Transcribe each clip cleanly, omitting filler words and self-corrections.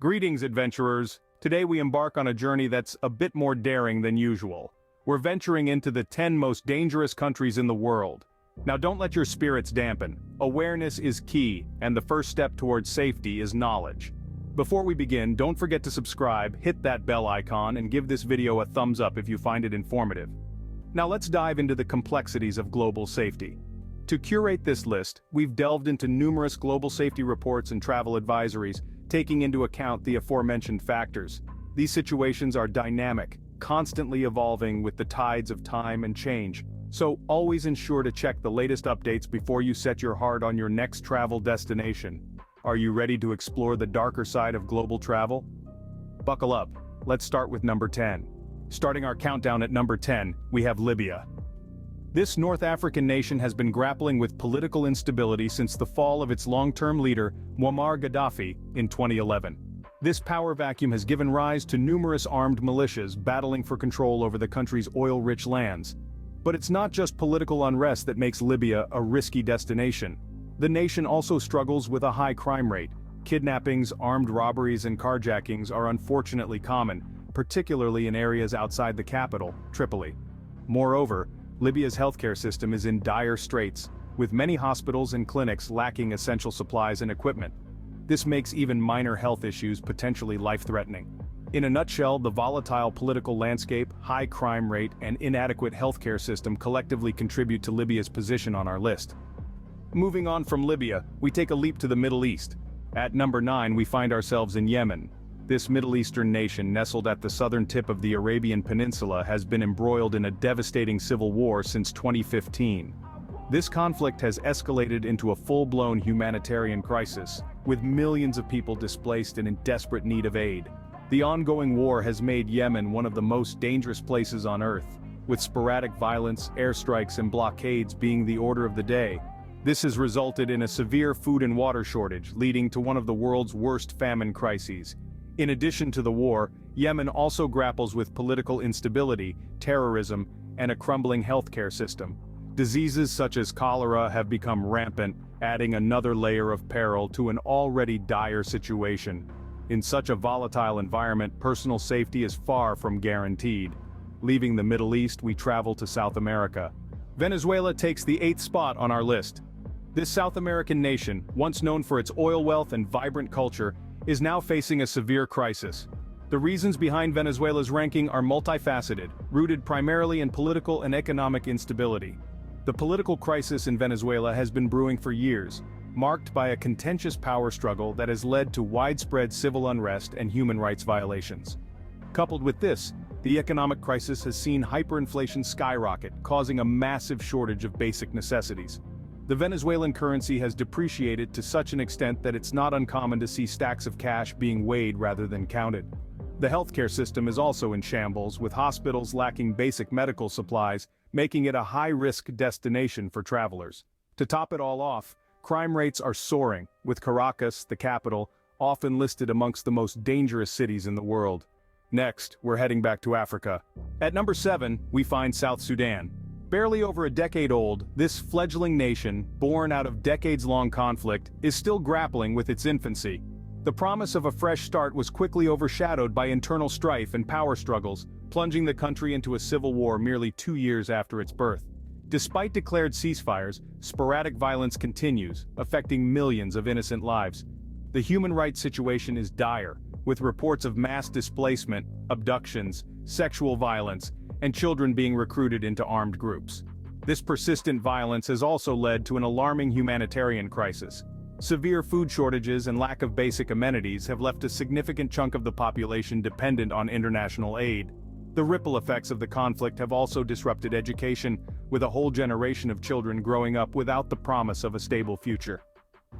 Greetings, adventurers. Today we embark on a journey that's a bit more daring than usual. We're venturing into the 10 most dangerous countries in the world. Now don't let your spirits dampen. Awareness is key, and the first step towards safety is knowledge. Before we begin, don't forget to subscribe, hit that bell icon, and give this video a thumbs up if you find it informative. Now let's dive into the complexities of global safety. To curate this list, we've delved into numerous global safety reports and travel advisories, taking into account the aforementioned factors. These situations are dynamic, constantly evolving with the tides of time and change, so always ensure to check the latest updates before you set your heart on your next travel destination. Are you ready to explore the darker side of global travel? Buckle up, let's start with number 10. Starting our countdown at number 10, we have Libya. This North African nation has been grappling with political instability since the fall of its long-term leader, Muammar Gaddafi, in 2011. This power vacuum has given rise to numerous armed militias battling for control over the country's oil-rich lands. But it's not just political unrest that makes Libya a risky destination. The nation also struggles with a high crime rate. Kidnappings, armed robberies, and carjackings are unfortunately common, particularly in areas outside the capital, Tripoli. Moreover, Libya's healthcare system is in dire straits, with many hospitals and clinics lacking essential supplies and equipment. This makes even minor health issues potentially life-threatening. In a nutshell, the volatile political landscape, high crime rate, and inadequate healthcare system collectively contribute to Libya's position on our list. Moving on from Libya, we take a leap to the Middle East. At number 9, we find ourselves in Yemen. This Middle Eastern nation, nestled at the southern tip of the Arabian Peninsula, has been embroiled in a devastating civil war since 2015. This conflict has escalated into a full-blown humanitarian crisis, with millions of people displaced and in desperate need of aid. The ongoing war has made Yemen one of the most dangerous places on Earth, with sporadic violence, airstrikes, and blockades being the order of the day. This has resulted in a severe food and water shortage, leading to one of the world's worst famine crises. In addition to the war, Yemen also grapples with political instability, terrorism, and a crumbling healthcare system. Diseases such as cholera have become rampant, adding another layer of peril to an already dire situation. In such a volatile environment, personal safety is far from guaranteed. Leaving the Middle East, we travel to South America. Venezuela takes the 8th spot on our list. This South American nation, once known for its oil wealth and vibrant culture, is now facing a severe crisis. The reasons behind Venezuela's ranking are multifaceted, rooted primarily in political and economic instability. The political crisis in Venezuela has been brewing for years, marked by a contentious power struggle that has led to widespread civil unrest and human rights violations. Coupled with this, the economic crisis has seen hyperinflation skyrocket, causing a massive shortage of basic necessities. The Venezuelan currency has depreciated to such an extent that it's not uncommon to see stacks of cash being weighed rather than counted. The healthcare system is also in shambles, with hospitals lacking basic medical supplies, making it a high-risk destination for travelers. To top it all off, crime rates are soaring, with Caracas, the capital, often listed amongst the most dangerous cities in the world. Next, we're heading back to Africa. At number 7, we find South Sudan. Barely over a decade old, this fledgling nation, born out of decades-long conflict, is still grappling with its infancy. The promise of a fresh start was quickly overshadowed by internal strife and power struggles, plunging the country into a civil war merely 2 years after its birth. Despite declared ceasefires, sporadic violence continues, affecting millions of innocent lives. The human rights situation is dire, with reports of mass displacement, abductions, sexual violence, and children being recruited into armed groups. This persistent violence has also led to an alarming humanitarian crisis. Severe food shortages and lack of basic amenities have left a significant chunk of the population dependent on international aid. The ripple effects of the conflict have also disrupted education, with a whole generation of children growing up without the promise of a stable future.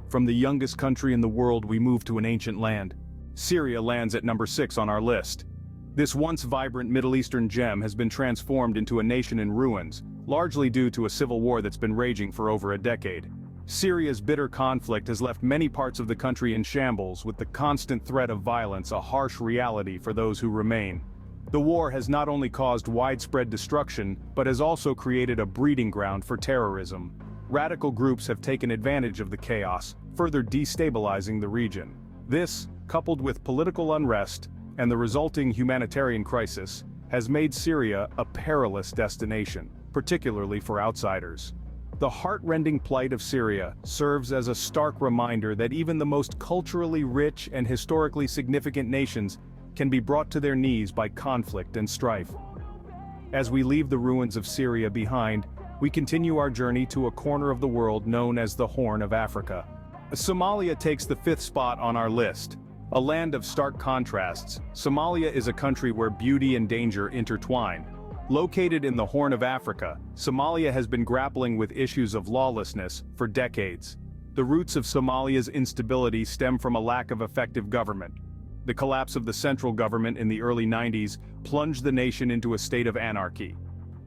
From the youngest country in the world, we move to an ancient land. Syria lands at number 6 on our list. This once vibrant Middle Eastern gem has been transformed into a nation in ruins, largely due to a civil war that's been raging for over a decade. Syria's bitter conflict has left many parts of the country in shambles, with the constant threat of violence a harsh reality for those who remain. The war has not only caused widespread destruction, but has also created a breeding ground for terrorism. Radical groups have taken advantage of the chaos, further destabilizing the region. This, coupled with political unrest and the resulting humanitarian crisis, has made Syria a perilous destination, particularly for outsiders. The heart-rending plight of Syria serves as a stark reminder that even the most culturally rich and historically significant nations can be brought to their knees by conflict and strife. As we leave the ruins of Syria behind, we continue our journey to a corner of the world known as the Horn of Africa. Somalia takes the 5th spot on our list. A land of stark contrasts, Somalia is a country where beauty and danger intertwine. Located in the Horn of Africa, Somalia has been grappling with issues of lawlessness for decades. The roots of Somalia's instability stem from a lack of effective government. The collapse of the central government in the early 90s plunged the nation into a state of anarchy.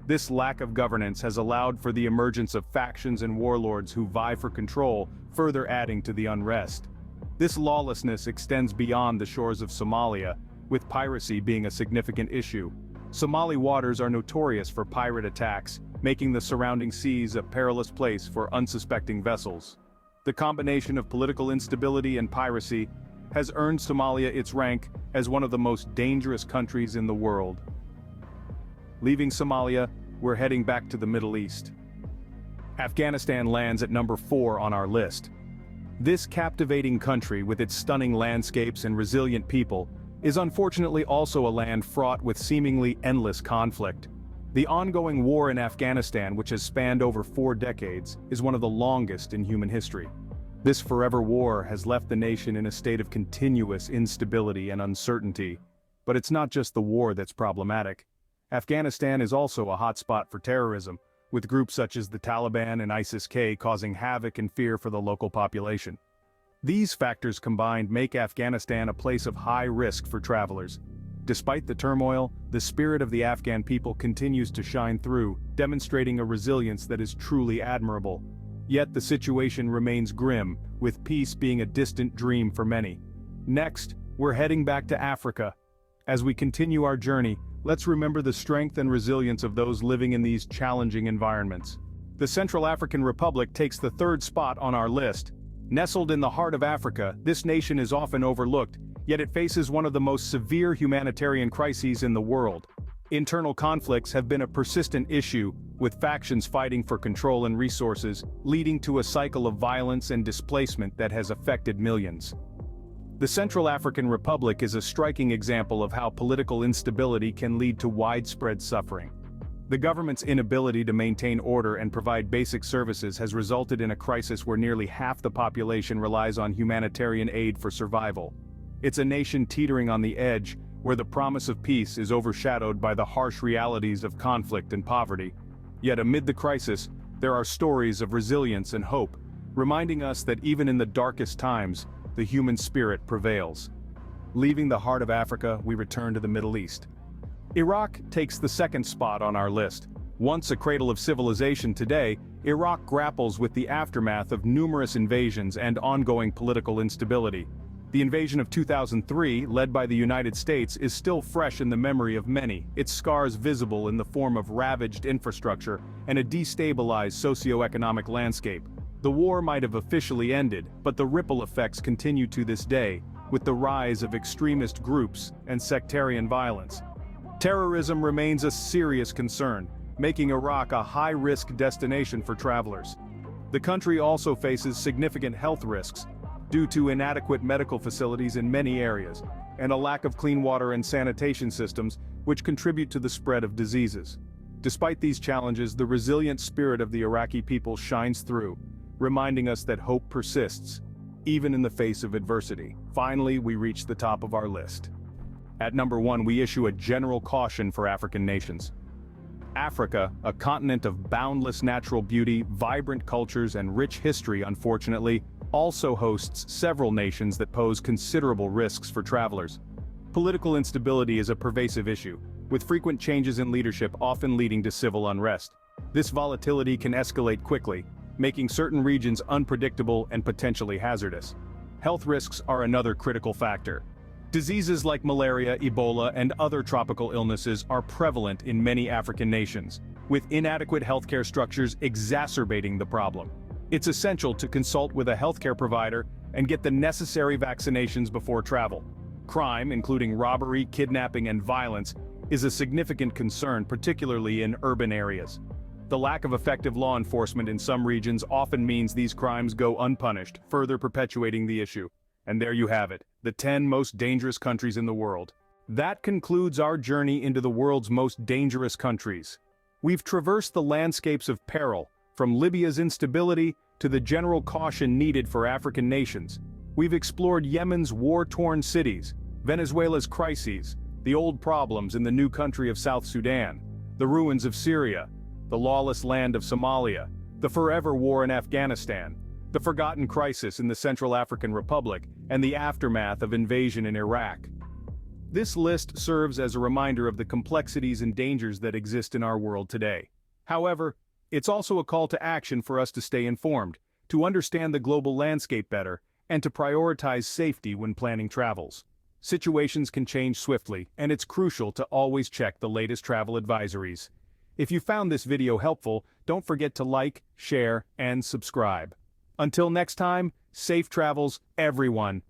This lack of governance has allowed for the emergence of factions and warlords who vie for control, further adding to the unrest. This lawlessness extends beyond the shores of Somalia, with piracy being a significant issue. Somali waters are notorious for pirate attacks, making the surrounding seas a perilous place for unsuspecting vessels. The combination of political instability and piracy has earned Somalia its rank as one of the most dangerous countries in the world. Leaving Somalia, we're heading back to the Middle East. Afghanistan lands at number 4 on our list. This captivating country, with its stunning landscapes and resilient people, is unfortunately also a land fraught with seemingly endless conflict. The ongoing war in Afghanistan, which has spanned over 4 decades, is one of the longest in human history. This forever war has left the nation in a state of continuous instability and uncertainty. But it's not just the war that's problematic. Afghanistan is also a hotspot for terrorism, with groups such as the Taliban and ISIS-K causing havoc and fear for the local population. These factors combined make Afghanistan a place of high risk for travelers. Despite the turmoil, the spirit of the Afghan people continues to shine through, demonstrating a resilience that is truly admirable. Yet the situation remains grim, with peace being a distant dream for many. Next, we're heading back to Africa. As we continue our journey, let's remember the strength and resilience of those living in these challenging environments. The Central African Republic takes the 3rd spot on our list. Nestled in the heart of Africa, this nation is often overlooked, yet it faces one of the most severe humanitarian crises in the world. Internal conflicts have been a persistent issue, with factions fighting for control and resources, leading to a cycle of violence and displacement that has affected millions. The Central African Republic is a striking example of how political instability can lead to widespread suffering. The government's inability to maintain order and provide basic services has resulted in a crisis where nearly half the population relies on humanitarian aid for survival. It's a nation teetering on the edge, where the promise of peace is overshadowed by the harsh realities of conflict and poverty. Yet amid the crisis, there are stories of resilience and hope, reminding us that even in the darkest times, the human spirit prevails. Leaving the heart of Africa, we return to the Middle East. Iraq takes the 2nd spot on our list. Once a cradle of civilization, today, Iraq grapples with the aftermath of numerous invasions and ongoing political instability. The invasion of 2003, led by the United States, is still fresh in the memory of many, its scars visible in the form of ravaged infrastructure and a destabilized socio-economic landscape. The war might have officially ended, but the ripple effects continue to this day, with the rise of extremist groups and sectarian violence. Terrorism remains a serious concern, making Iraq a high-risk destination for travelers. The country also faces significant health risks, due to inadequate medical facilities in many areas, and a lack of clean water and sanitation systems, which contribute to the spread of diseases. Despite these challenges, the resilient spirit of the Iraqi people shines through, reminding us that hope persists, even in the face of adversity. Finally, we reach the top of our list. At number 1, we issue a general caution for African nations. Africa, a continent of boundless natural beauty, vibrant cultures, and rich history, unfortunately, also hosts several nations that pose considerable risks for travelers. Political instability is a pervasive issue, with frequent changes in leadership often leading to civil unrest. This volatility can escalate quickly, making certain regions unpredictable and potentially hazardous. Health risks are another critical factor. Diseases like malaria, Ebola, and other tropical illnesses are prevalent in many African nations, with inadequate healthcare structures exacerbating the problem. It's essential to consult with a healthcare provider and get the necessary vaccinations before travel. Crime, including robbery, kidnapping, and violence, is a significant concern, particularly in urban areas. The lack of effective law enforcement in some regions often means these crimes go unpunished, further perpetuating the issue. And there you have it, the 10 most dangerous countries in the world. That concludes our journey into the world's most dangerous countries. We've traversed the landscapes of peril, from Libya's instability to the general caution needed for African nations. We've explored Yemen's war-torn cities, Venezuela's crises, the old problems in the new country of South Sudan, the ruins of Syria, the lawless land of Somalia, the forever war in Afghanistan, the forgotten crisis in the Central African Republic, and the aftermath of invasion in Iraq. This list serves as a reminder of the complexities and dangers that exist in our world today. However, it's also a call to action for us to stay informed, to understand the global landscape better, and to prioritize safety when planning travels. Situations can change swiftly, and it's crucial to always check the latest travel advisories. If you found this video helpful, don't forget to like, share, and subscribe. Until next time, safe travels, everyone.